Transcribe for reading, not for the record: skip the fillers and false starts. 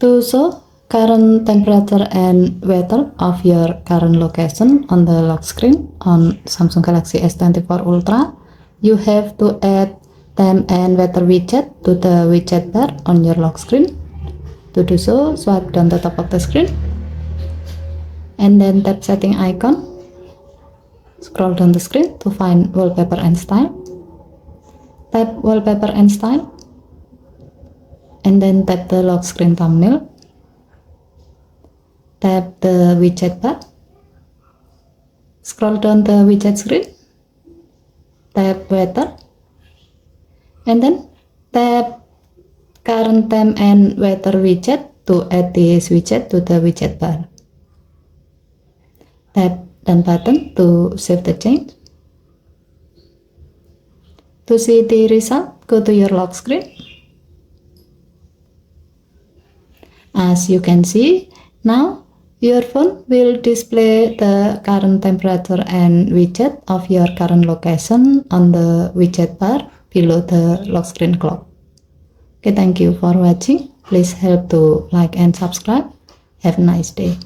To show current temperature and weather of your current location on the lock screen on Samsung Galaxy S24 Ultra, you have to add time and weather widget to the widget bar on your lock screen. To do so, swipe down the top of the screen and then tap setting icon. Scroll down the screen to find wallpaper and style. Tap wallpaper and style and then tap the lock screen thumbnail. Tap the widget bar. Scroll down the widget screen. Tap weather. And then tap current time and weather widget to add this widget to the widget bar. Tap done button to save the change. To see the result, go to your lock screen. As you can see, now your phone will display the current temperature and widget of your current location on the widget bar below the lock screen clock. Okay, thank you for watching. Please help to like and subscribe. Have a nice day.